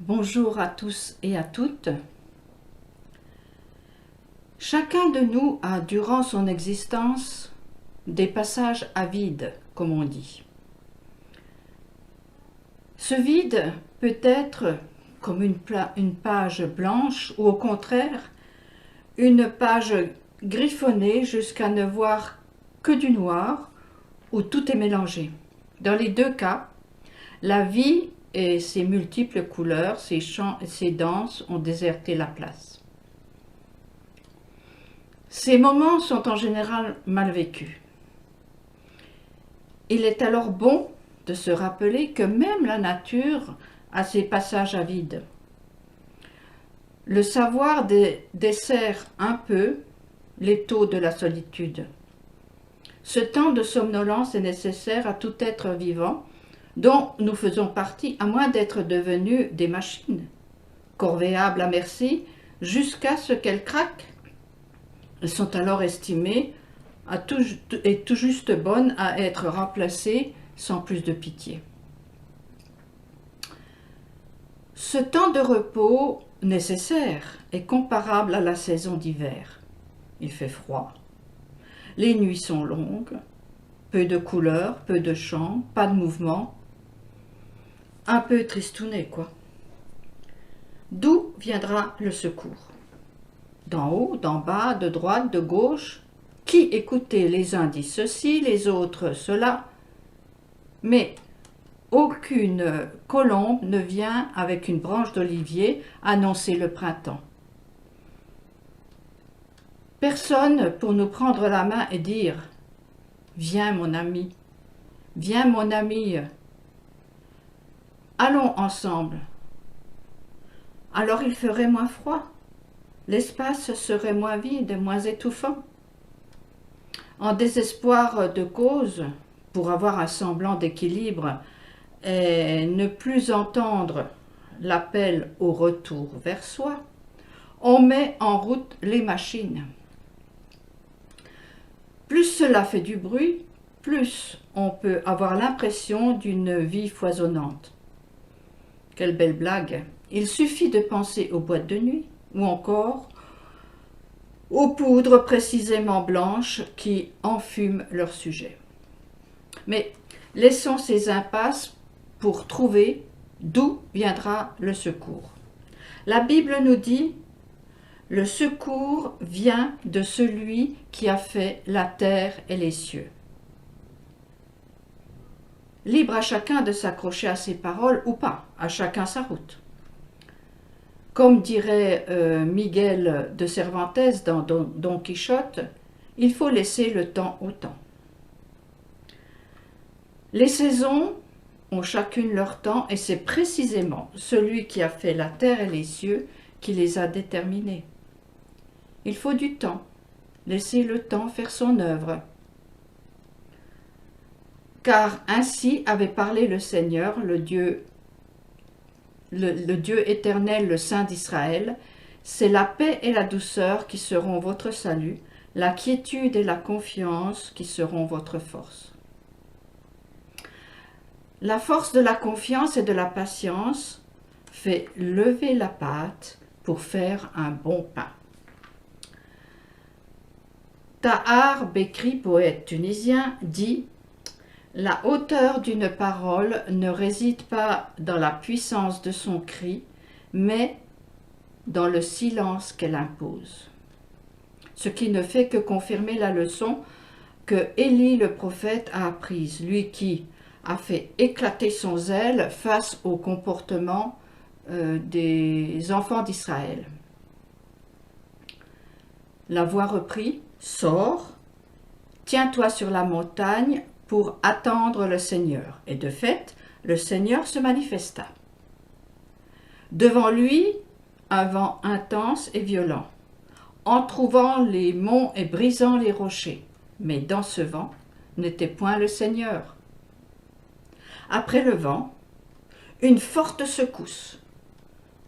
Bonjour à tous et à toutes. Chacun de nous a, durant son existence, des passages à vide, comme on dit. Ce vide peut être comme une page blanche ou au contraire, une page griffonnée jusqu'à ne voir que du noir où tout est mélangé. Dans les deux cas, la vie et ses multiples couleurs, ses chants et ses danses ont déserté la place. Ces moments sont en général mal vécus. Il est alors bon de se rappeler que même la nature a ses passages à vide. Le savoir dessert un peu l'étau de la solitude. Ce temps de somnolence est nécessaire à tout être vivant dont nous faisons partie, à moins d'être devenus des machines, corvéables à merci, jusqu'à ce qu'elles craquent. Elles sont alors estimées tout juste bonnes à être remplacées sans plus de pitié. Ce temps de repos nécessaire est comparable à la saison d'hiver. Il fait froid, les nuits sont longues, peu de couleurs, peu de chants, pas de mouvement, un peu tristouné quoi. D'où viendra le secours? D'en haut, d'en bas, de droite, de gauche? Qui écoutez, les uns disent ceci, les autres cela, mais aucune colombe ne vient avec une branche d'olivier annoncer le printemps. Personne pour nous prendre la main et dire « Viens mon ami, viens mon amie, allons ensemble ». Alors il ferait moins froid, l'espace serait moins vide, moins étouffant. En désespoir de cause, pour avoir un semblant d'équilibre et ne plus entendre l'appel au retour vers soi, on met en route les machines. Plus cela fait du bruit, plus on peut avoir l'impression d'une vie foisonnante. Quelle belle blague! Il suffit de penser aux boîtes de nuit, ou encore aux poudres précisément blanches qui enfument leur sujet. Mais laissons ces impasses pour trouver d'où viendra le secours. La Bible nous dit « Le secours vient de celui qui a fait la terre et les cieux ». Libre à chacun de s'accrocher à ces paroles ou pas, à chacun sa route. Comme dirait Miguel de Cervantes dans Don Quichotte, il faut laisser le temps au temps. Les saisons ont chacune leur temps et c'est précisément celui qui a fait la terre et les cieux qui les a déterminés. Il faut du temps, laisser le temps faire son œuvre. Car ainsi avait parlé le Seigneur, le Dieu éternel, le Saint d'Israël, c'est la paix et la douceur qui seront votre salut, la quiétude et la confiance qui seront votre force. La force de la confiance et de la patience fait lever la pâte pour faire un bon pain. Tahar Bekri, poète tunisien, dit « La hauteur d'une parole ne réside pas dans la puissance de son cri, mais dans le silence qu'elle impose. » Ce qui ne fait que confirmer la leçon que Élie le prophète a apprise, lui qui a fait éclater son zèle face au comportement des enfants d'Israël. La voix reprit « Sors, tiens-toi sur la montagne pour attendre le Seigneur. » Et de fait, le Seigneur se manifesta. Devant lui, un vent intense et violent, entrouvant les monts et brisant les rochers. Mais dans ce vent n'était point le Seigneur. Après le vent, une forte secousse.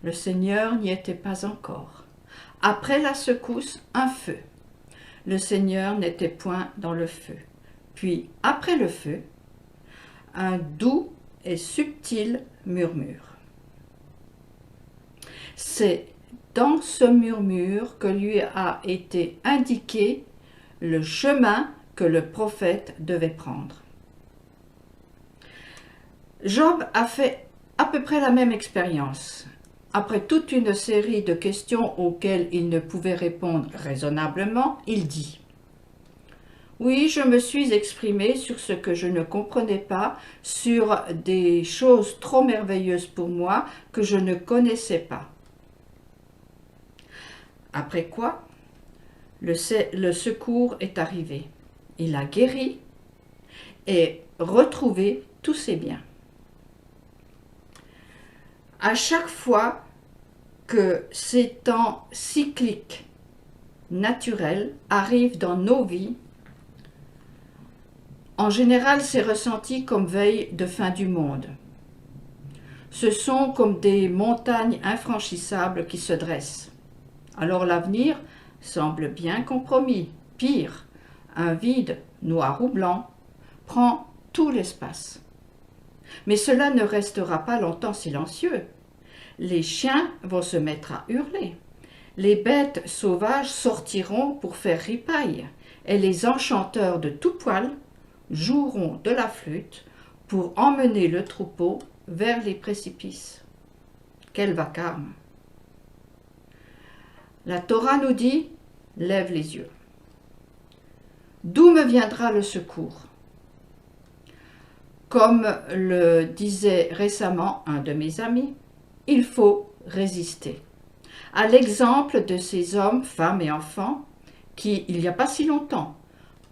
Le Seigneur n'y était pas encore. Après la secousse, un feu. Le Seigneur n'était point dans le feu. Puis, après le feu, un doux et subtil murmure. C'est dans ce murmure que lui a été indiqué le chemin que le prophète devait prendre. Job a fait à peu près la même expérience. Après toute une série de questions auxquelles il ne pouvait répondre raisonnablement, il dit « Oui, je me suis exprimé sur ce que je ne comprenais pas, sur des choses trop merveilleuses pour moi que je ne connaissais pas. » Après quoi, le secours est arrivé. Il a guéri et retrouvé tous ses biens. À chaque fois que ces temps cycliques naturels arrivent dans nos vies, en général, c'est ressenti comme veille de fin du monde. Ce sont comme des montagnes infranchissables qui se dressent. Alors l'avenir semble bien compromis. Pire, un vide, noir ou blanc, prend tout l'espace. Mais cela ne restera pas longtemps silencieux. Les chiens vont se mettre à hurler. Les bêtes sauvages sortiront pour faire ripaille, et les enchanteurs de tout poil joueront de la flûte pour emmener le troupeau vers les précipices. Quel vacarme! La Torah nous dit « Lève les yeux ». D'où me viendra le secours? Comme le disait récemment un de mes amis, il faut résister. À l'exemple de ces hommes, femmes et enfants qui, il n'y a pas si longtemps,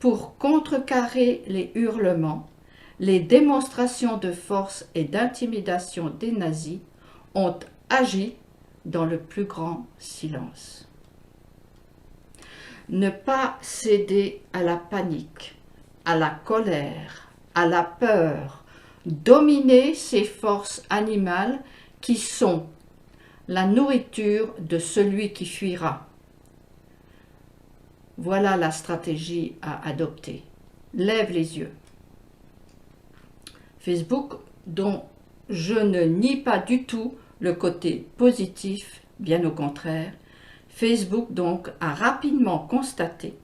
pour contrecarrer les hurlements, les démonstrations de force et d'intimidation des nazis, ont agi dans le plus grand silence. Ne pas céder à la panique, à la colère, à la peur, dominer ces forces animales qui sont la nourriture de celui qui fuira. Voilà la stratégie à adopter. Lève les yeux. Facebook, dont je ne nie pas du tout le côté positif, bien au contraire, Facebook donc a rapidement constaté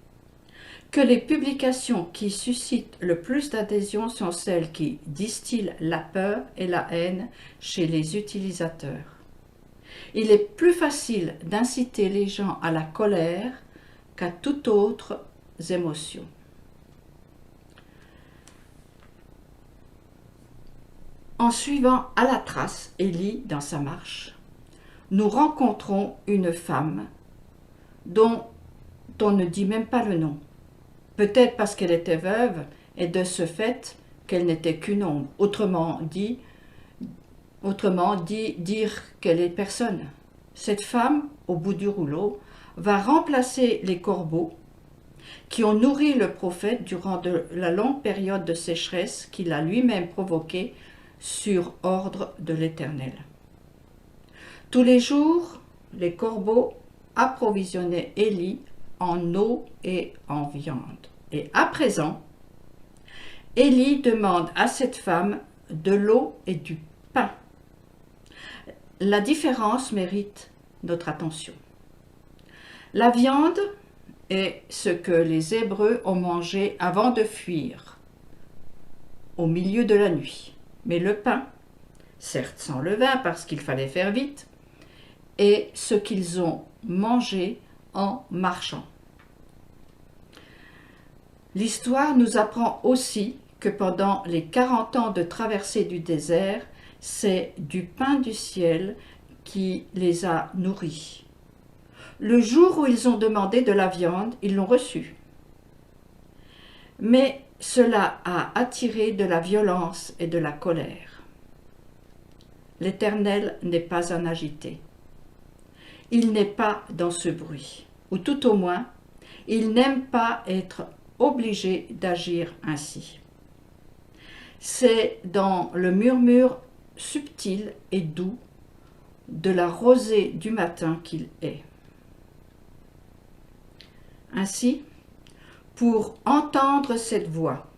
que les publications qui suscitent le plus d'adhésion sont celles qui distillent la peur et la haine chez les utilisateurs. Il est plus facile d'inciter les gens à la colère qu'à toute autre émotion. En suivant à la trace Élie dans sa marche, nous rencontrons une femme dont on ne dit même pas le nom. Peut-être parce qu'elle était veuve et de ce fait qu'elle n'était qu'une ombre. Autrement dit, dire qu'elle est personne. Cette femme, au bout du rouleau, va remplacer les corbeaux qui ont nourri le prophète durant la longue période de sécheresse qu'il a lui-même provoquée sur ordre de l'Éternel. Tous les jours, les corbeaux approvisionnaient Élie en eau et en viande. Et à présent, Élie demande à cette femme de l'eau et du pain. La différence mérite notre attention. La viande est ce que les Hébreux ont mangé avant de fuir, au milieu de la nuit. Mais le pain, certes sans levain parce qu'il fallait faire vite, est ce qu'ils ont mangé en marchant. L'histoire nous apprend aussi que pendant les 40 ans de traversée du désert, c'est du pain du ciel qui les a nourris. Le jour où ils ont demandé de la viande, ils l'ont reçue. Mais cela a attiré de la violence et de la colère. L'Éternel n'est pas un agité. Il n'est pas dans ce bruit, ou tout au moins, il n'aime pas être obligé d'agir ainsi. C'est dans le murmure subtil et doux de la rosée du matin qu'il est. Ainsi, pour entendre cette voix,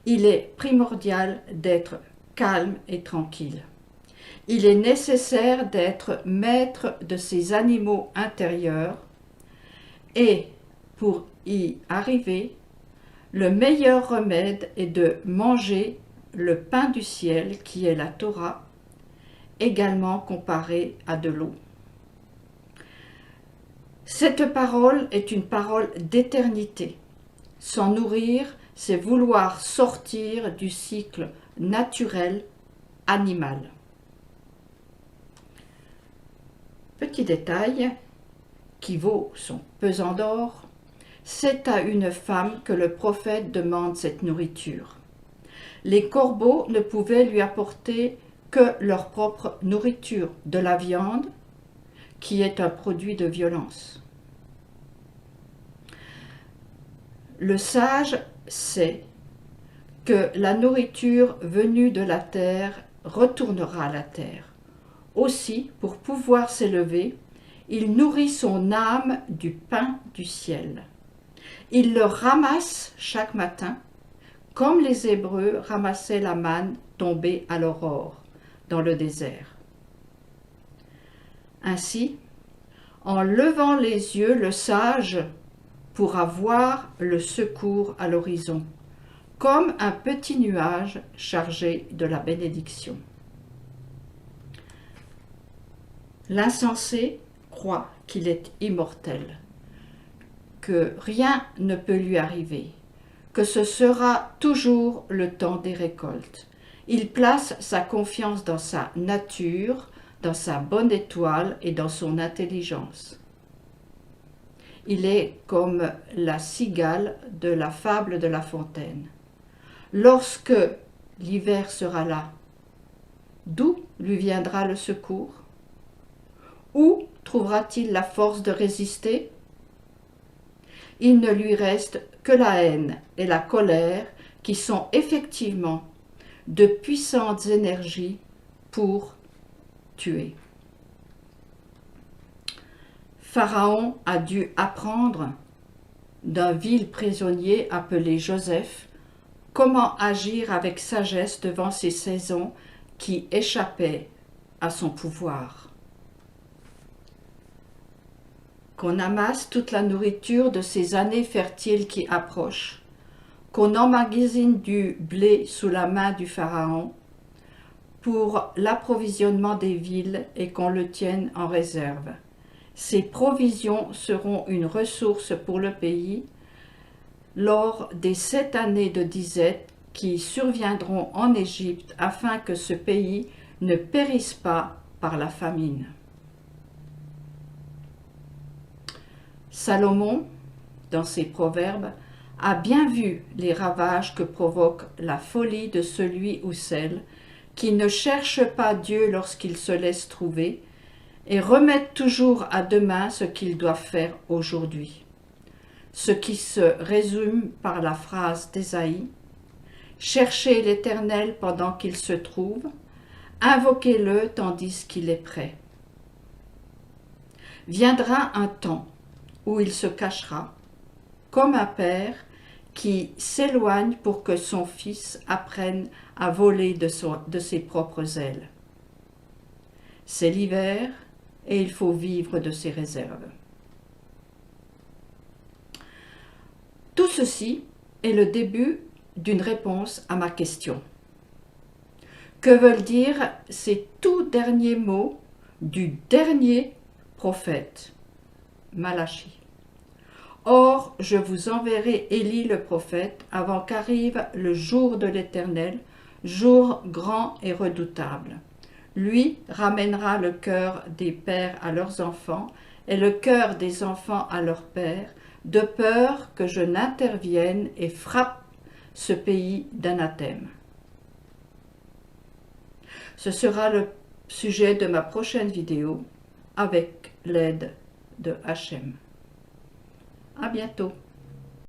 il est primordial d'être calme et tranquille. Il est nécessaire d'être maître de ses animaux intérieurs et, pour y arriver, le meilleur remède est de manger le pain du ciel qui est la Torah, également comparé à de l'eau. Cette parole est une parole d'éternité. S'en nourrir, c'est vouloir sortir du cycle naturel animal. Petit détail qui vaut son pesant d'or, c'est à une femme que le prophète demande cette nourriture. Les corbeaux ne pouvaient lui apporter que leur propre nourriture, de la viande, qui est un produit de violence. Le sage sait que la nourriture venue de la terre retournera à la terre. Aussi, pour pouvoir s'élever, il nourrit son âme du pain du ciel. Il le ramasse chaque matin, comme les Hébreux ramassaient la manne tombée à l'aurore dans le désert. Ainsi, en levant les yeux, le sage pourra voir le secours à l'horizon, comme un petit nuage chargé de la bénédiction. L'insensé croit qu'il est immortel, que rien ne peut lui arriver, que ce sera toujours le temps des récoltes. Il place sa confiance dans sa nature, dans sa bonne étoile et dans son intelligence. Il est comme la cigale de la fable de La Fontaine. Lorsque l'hiver sera là, d'où lui viendra le secours? Où trouvera-t-il la force de résister? Il ne lui reste que la haine et la colère qui sont effectivement de puissantes énergies pour tuer. Pharaon a dû apprendre d'un vil prisonnier appelé Joseph comment agir avec sagesse devant ces saisons qui échappaient à son pouvoir. Qu'on amasse toute la nourriture de ces années fertiles qui approchent, qu'on emmagasine du blé sous la main du Pharaon pour l'approvisionnement des villes et qu'on le tienne en réserve. Ces provisions seront une ressource pour le pays lors des 7 années de disette qui surviendront en Égypte afin que ce pays ne périsse pas par la famine. Salomon, dans ses proverbes, a bien vu les ravages que provoque la folie de celui ou celle qui ne cherche pas Dieu lorsqu'il se laisse trouver et remet toujours à demain ce qu'il doit faire aujourd'hui. Ce qui se résume par la phrase d'Ésaïe « Cherchez l'Éternel pendant qu'il se trouve, invoquez-le tandis qu'il est prêt. » Viendra un temps où il se cachera, comme un père qui s'éloigne pour que son fils apprenne à voler de ses propres ailes. C'est l'hiver et il faut vivre de ses réserves. Tout ceci est le début d'une réponse à ma question. Que veulent dire ces tout derniers mots du dernier prophète, Malachi? Or, je vous enverrai Élie le prophète avant qu'arrive le jour de l'Éternel, jour grand et redoutable. Lui ramènera le cœur des pères à leurs enfants et le cœur des enfants à leurs pères, de peur que je n'intervienne et frappe ce pays d'anathème. Ce sera le sujet de ma prochaine vidéo avec l'aide de Hachem. À bientôt.